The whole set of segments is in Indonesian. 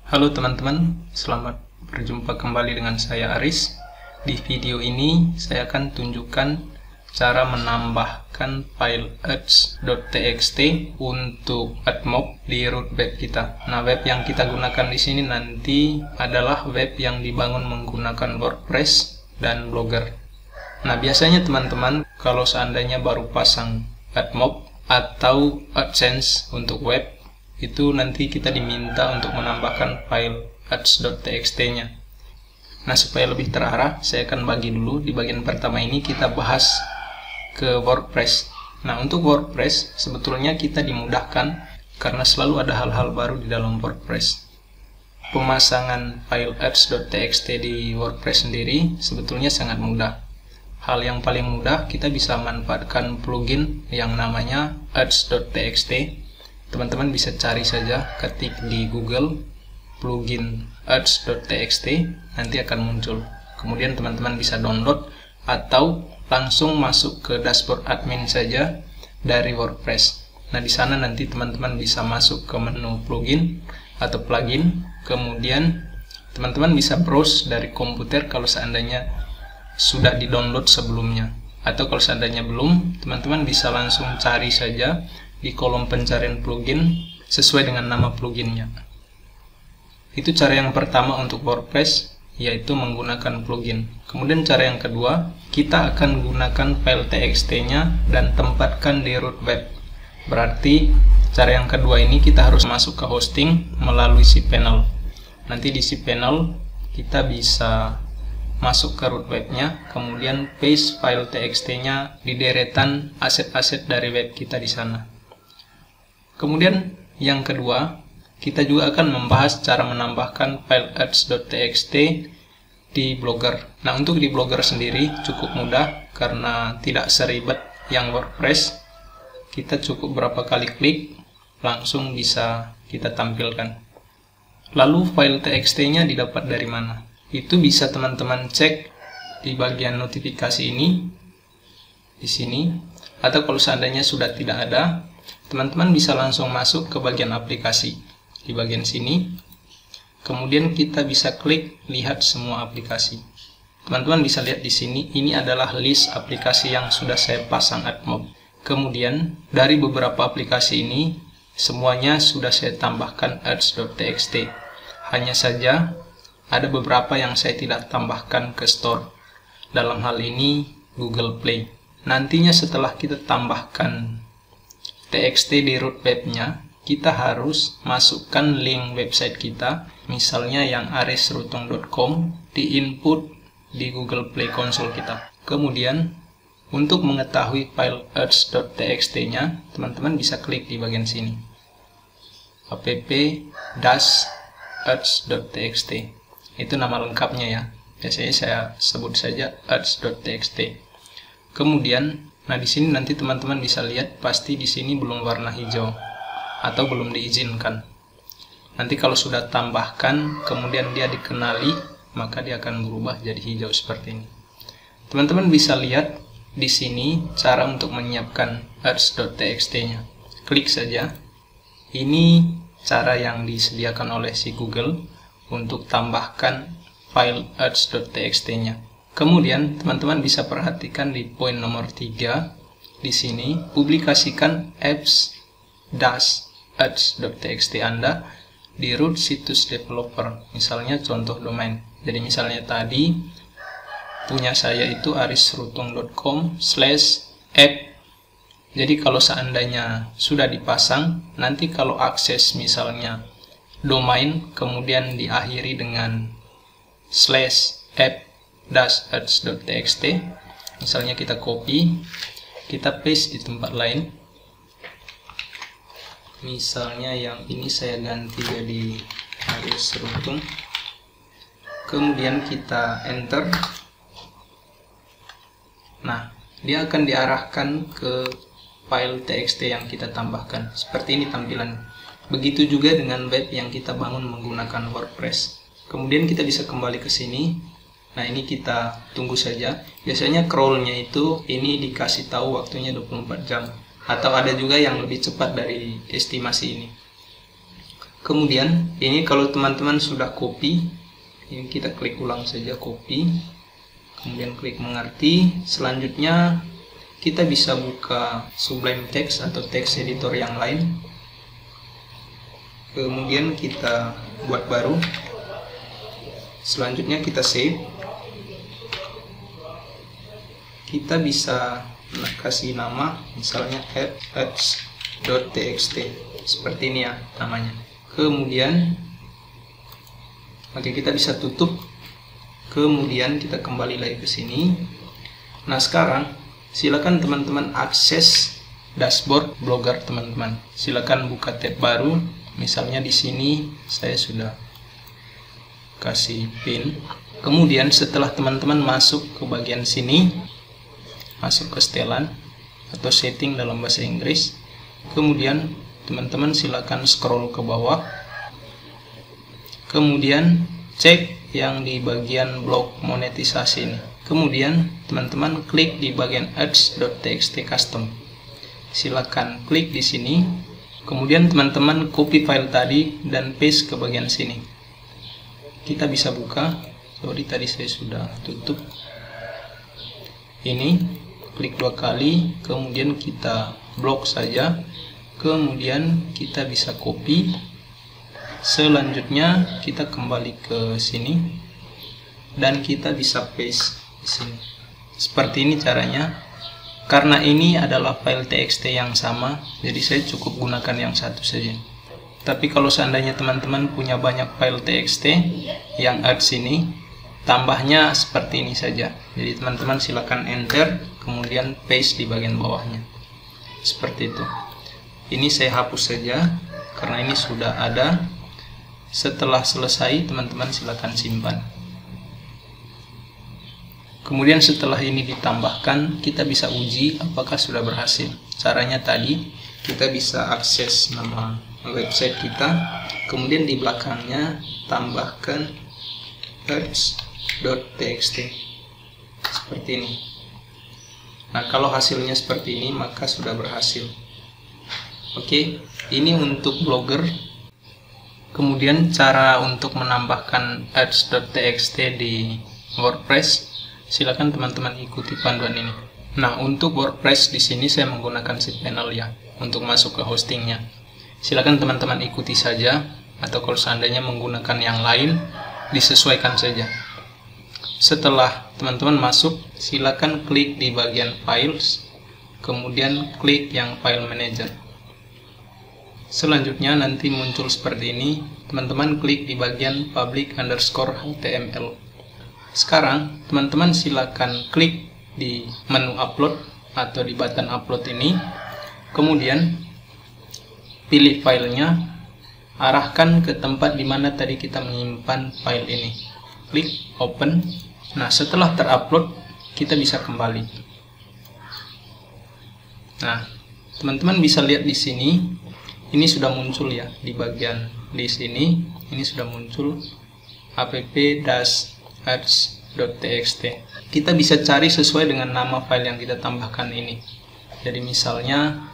Halo teman-teman, selamat berjumpa kembali dengan saya Aris. Di video ini saya akan tunjukkan cara menambahkan file ads.txt untuk AdMob di root web kita. Nah, web yang kita gunakan di sini nanti adalah web yang dibangun menggunakan WordPress dan Blogger. Nah, biasanya teman-teman kalau seandainya baru pasang AdMob atau AdSense untuk web, itu nanti kita diminta untuk menambahkan file ads.txt-nya. Nah, supaya lebih terarah, saya akan bagi dulu. Di bagian pertama ini kita bahas ke WordPress. Nah, untuk WordPress sebetulnya kita dimudahkan karena selalu ada hal-hal baru di dalam WordPress. Pemasangan file ads.txt di WordPress sendiri sebetulnya sangat mudah. Hal yang paling mudah, kita bisa manfaatkan plugin yang namanya ads.txt. Teman-teman bisa cari saja, ketik di Google plugin ads.txt, nanti akan muncul. Kemudian teman-teman bisa download atau langsung masuk ke dashboard admin saja dari WordPress. Nah, di sana nanti teman-teman bisa masuk ke menu plugin atau plugin. Kemudian teman-teman bisa browse dari komputer kalau seandainya sudah di-download sebelumnya. Atau kalau seandainya belum, teman-teman bisa langsung cari saja di kolom pencarian plugin sesuai dengan nama pluginnya. Itu cara yang pertama untuk WordPress, yaitu menggunakan plugin. Kemudian cara yang kedua, kita akan gunakan file txt-nya dan tempatkan di root web. Berarti cara yang kedua ini kita harus masuk ke hosting melalui cPanel. Nanti di cPanel kita bisa masuk ke root webnya, kemudian paste file txt-nya di deretan aset-aset dari web kita di sana. Kemudian yang kedua, kita juga akan membahas cara menambahkan file ads.txt di Blogger. Nah, untuk di Blogger sendiri cukup mudah karena tidak seribet yang WordPress. Kita cukup berapa kali klik, langsung bisa kita tampilkan. Lalu file txt-nya didapat dari mana? Itu bisa teman-teman cek di bagian notifikasi ini, di sini, atau kalau seandainya sudah tidak ada, teman-teman bisa langsung masuk ke bagian aplikasi di bagian sini. Kemudian kita bisa klik lihat semua aplikasi. Teman-teman bisa lihat di sini, ini adalah list aplikasi yang sudah saya pasang AdMob. Kemudian dari beberapa aplikasi ini semuanya sudah saya tambahkan ads.txt. Hanya saja ada beberapa yang saya tidak tambahkan ke store. Dalam hal ini Google Play. Nantinya setelah kita tambahkan txt di root webnya, kita harus masukkan link website kita, misalnya yang arisrutong.com, di input di Google Play Console kita. Kemudian untuk mengetahui file ads.txt-nya, teman-teman bisa klik di bagian sini, app-ads.txt. Itu nama lengkapnya ya. Biasanya saya sebut saja ads.txt. Kemudian, nah di sini nanti teman-teman bisa lihat pasti di sini belum warna hijau atau belum diizinkan. Nanti kalau sudah tambahkan kemudian dia dikenali, maka dia akan berubah jadi hijau seperti ini. Teman-teman bisa lihat di sini cara untuk menyiapkan ads.txt-nya. Klik saja. Ini cara yang disediakan oleh si Google untuk tambahkan file ads.txt-nya. Kemudian teman-teman bisa perhatikan di poin nomor 3 di sini, publikasikan apps-ads.txt Anda di root situs developer, misalnya contoh domain. Jadi misalnya tadi punya saya itu arisrutong.com/app. Jadi kalau seandainya sudah dipasang, nanti kalau akses misalnya domain kemudian diakhiri dengan /app-ads.txt, misalnya kita copy, kita paste di tempat lain. Misalnya yang ini saya ganti jadi arisrutong. Kemudian kita enter. Nah, dia akan diarahkan ke file txt yang kita tambahkan. Seperti ini tampilan. Begitu juga dengan web yang kita bangun menggunakan WordPress. Kemudian kita bisa kembali ke sini. Nah, ini kita tunggu saja. Biasanya crawlnya itu ini dikasih tahu waktunya 24 jam. Atau ada juga yang lebih cepat dari estimasi ini. Kemudian ini kalau teman-teman sudah copy, ini kita klik ulang saja, copy, kemudian klik mengerti. Selanjutnya kita bisa buka Sublime Text atau text editor yang lain, kemudian kita buat baru. Selanjutnya kita save. Kita bisa kasih nama, misalnya ads.txt, seperti ini ya namanya. Kemudian kita bisa tutup. Kemudian kita kembali lagi ke sini. Nah, sekarang silakan teman-teman akses dashboard Blogger teman-teman. Silakan buka tab baru. Misalnya di sini saya sudah kasih pin. Kemudian setelah teman-teman masuk ke bagian sini, masuk ke setelan atau setting dalam bahasa Inggris, kemudian teman-teman silakan scroll ke bawah, kemudian cek yang di bagian blok monetisasi ini. Kemudian teman-teman klik di bagian ads.txt custom. Silakan klik di sini. Kemudian teman-teman copy file tadi dan paste ke bagian sini. Kita bisa buka. Sorry, tadi saya sudah tutup. Ini klik 2 kali, kemudian kita blok saja. Kemudian kita bisa copy. Selanjutnya kita kembali ke sini dan kita bisa paste di sini. Seperti ini caranya. Karena ini adalah file txt yang sama, jadi saya cukup gunakan yang satu saja. Tapi kalau seandainya teman-teman punya banyak file txt yang ads ini, tambahnya seperti ini saja. Jadi teman-teman silakan enter, kemudian paste di bagian bawahnya. Seperti itu. Ini saya hapus saja karena ini sudah ada. Setelah selesai, teman-teman silakan simpan. Kemudian setelah ini ditambahkan, kita bisa uji apakah sudah berhasil. Caranya tadi, kita bisa akses nama website kita, kemudian di belakangnya tambahkan ads.txt seperti ini. Nah, kalau hasilnya seperti ini, maka sudah berhasil. Oke, ini untuk Blogger. Kemudian cara untuk menambahkan ads.txt di WordPress, silakan teman-teman ikuti panduan ini. Nah, untuk WordPress di sini saya menggunakan cPanel ya untuk masuk ke hostingnya. Silakan teman-teman ikuti saja, atau kalau seandainya menggunakan yang lain, disesuaikan saja. Setelah teman-teman masuk, silakan klik di bagian Files, kemudian klik yang File Manager. Selanjutnya nanti muncul seperti ini, teman-teman klik di bagian public_html. Sekarang teman-teman silakan klik di menu upload atau di button upload ini, kemudian pilih filenya, arahkan ke tempat di mana tadi kita menyimpan file ini, klik open. Nah, setelah terupload kita bisa kembali. Nah, teman-teman bisa lihat di sini. Ini sudah muncul ya di bagian list ini. Ini sudah muncul app-ads.txt. Kita bisa cari sesuai dengan nama file yang kita tambahkan ini. Jadi misalnya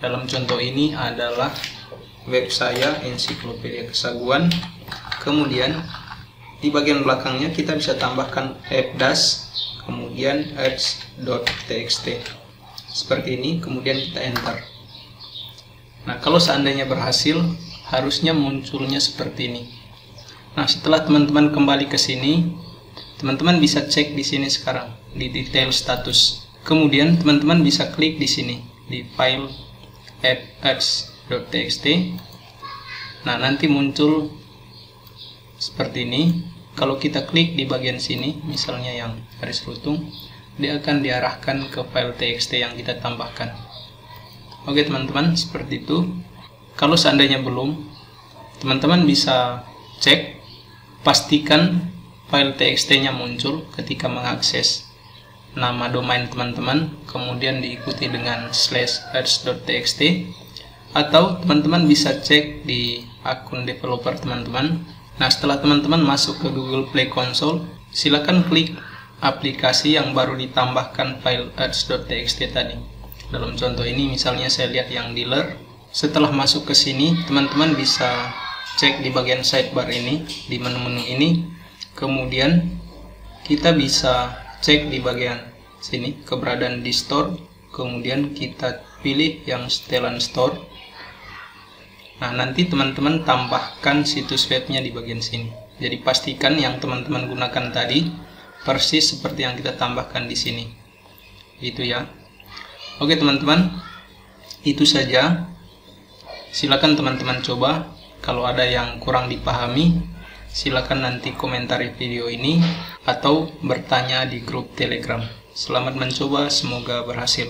dalam contoh ini adalah web saya Ensiklopedia Kesaguan. Kemudian di bagian belakangnya kita bisa tambahkan app-das, kemudian ads.txt. Seperti ini, kemudian kita enter. Nah, kalau seandainya berhasil, harusnya munculnya seperti ini. Nah, setelah teman-teman kembali ke sini, teman-teman bisa cek di sini sekarang di detail status. Kemudian teman-teman bisa klik di sini di file app-ads.txt. Nah, nanti muncul seperti ini. Kalau kita klik di bagian sini, misalnya yang garis lutung, dia akan diarahkan ke file txt yang kita tambahkan. Oke teman-teman, seperti itu. Kalau seandainya belum, teman-teman bisa cek, pastikan file txt-nya muncul ketika mengakses nama domain teman-teman, kemudian diikuti dengan /ads.txt, atau teman-teman bisa cek di akun developer teman-teman. Nah, setelah teman-teman masuk ke Google Play Console, silakan klik aplikasi yang baru ditambahkan file ads.txt tadi. Dalam contoh ini misalnya saya lihat yang dealer. Setelah masuk ke sini, teman-teman bisa cek di bagian sidebar ini, di menu-menu ini. Kemudian kita bisa cek di bagian sini keberadaan di store. Kemudian kita pilih yang setelan store. Nah, nanti teman-teman tambahkan situs webnya di bagian sini. Jadi pastikan yang teman-teman gunakan tadi persis seperti yang kita tambahkan di sini. Gitu ya. Oke teman-teman, itu saja. Silakan teman-teman coba. Kalau ada yang kurang dipahami, silakan nanti komentari video ini atau bertanya di grup Telegram. Selamat mencoba, semoga berhasil.